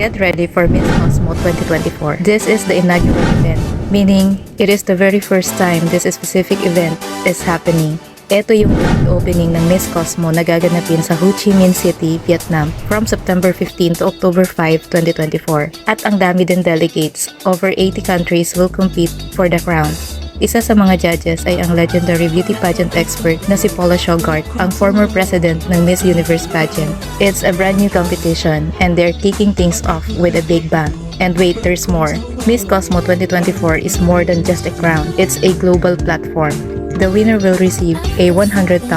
Get ready for Miss Cosmo 2024. This is the inaugural event, meaning it is the very first time this specific event is happening. Ito yung grand opening ng Miss Cosmo na gaganapin sa Ho Chi Minh City, Vietnam from September 15 to October 5, 2024. At ang dami din delegates, over 80 countries will compete for the crown. Isa sa mga judges ay ang legendary beauty pageant expert na si Paula Shogart, ang former president ng Miss Universe pageant. It's a brand new competition and they're kicking things off with a big bang. And wait, there's more. Miss Cosmo 2024 is more than just a crown. It's a global platform. The winner will receive a $100,000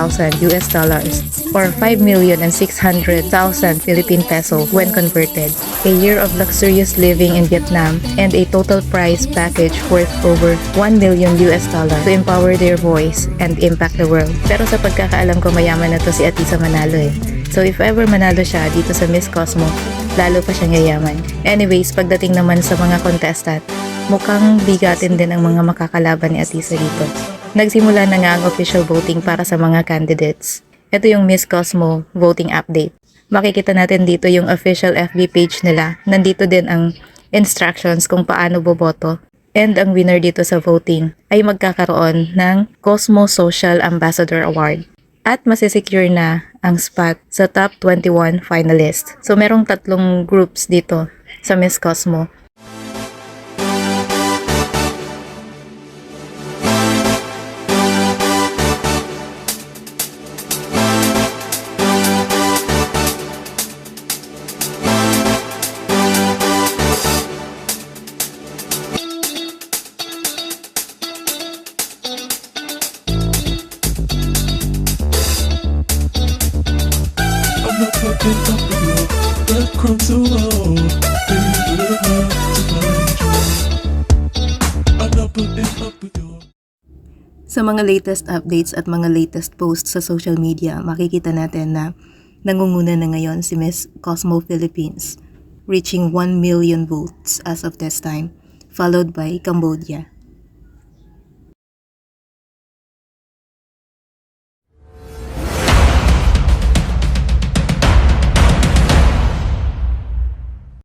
or 5,600,000 Philippine peso when converted, a year of luxurious living in Vietnam, and a total prize package worth over $1 million to empower their voice and impact the world. Pero sa pagkakaalam ko, mayaman na to si Atisa Manalo eh. So if ever manalo siya dito sa Miss Cosmo, lalo pa siyang yayaman. Anyways, pagdating naman sa mga contestant, mukhang bigatin din ang mga makakalaban ni Atisa dito. Nagsimula na nga ang official voting para sa mga candidates. Ito yung Miss Cosmo voting update. Makikita natin dito yung official FB page nila. Nandito din ang instructions kung paano boboto. And ang winner dito sa voting ay magkakaroon ng Cosmo Social Ambassador Award. At masisecure na ang spot sa top 21 finalists. So merong 3 groups dito sa Miss Cosmo. Sa mga latest updates at mga latest posts sa social media, makikita natin na nangunguna na ngayon si Miss Cosmo Philippines, reaching 1 million votes as of this time, followed by Cambodia.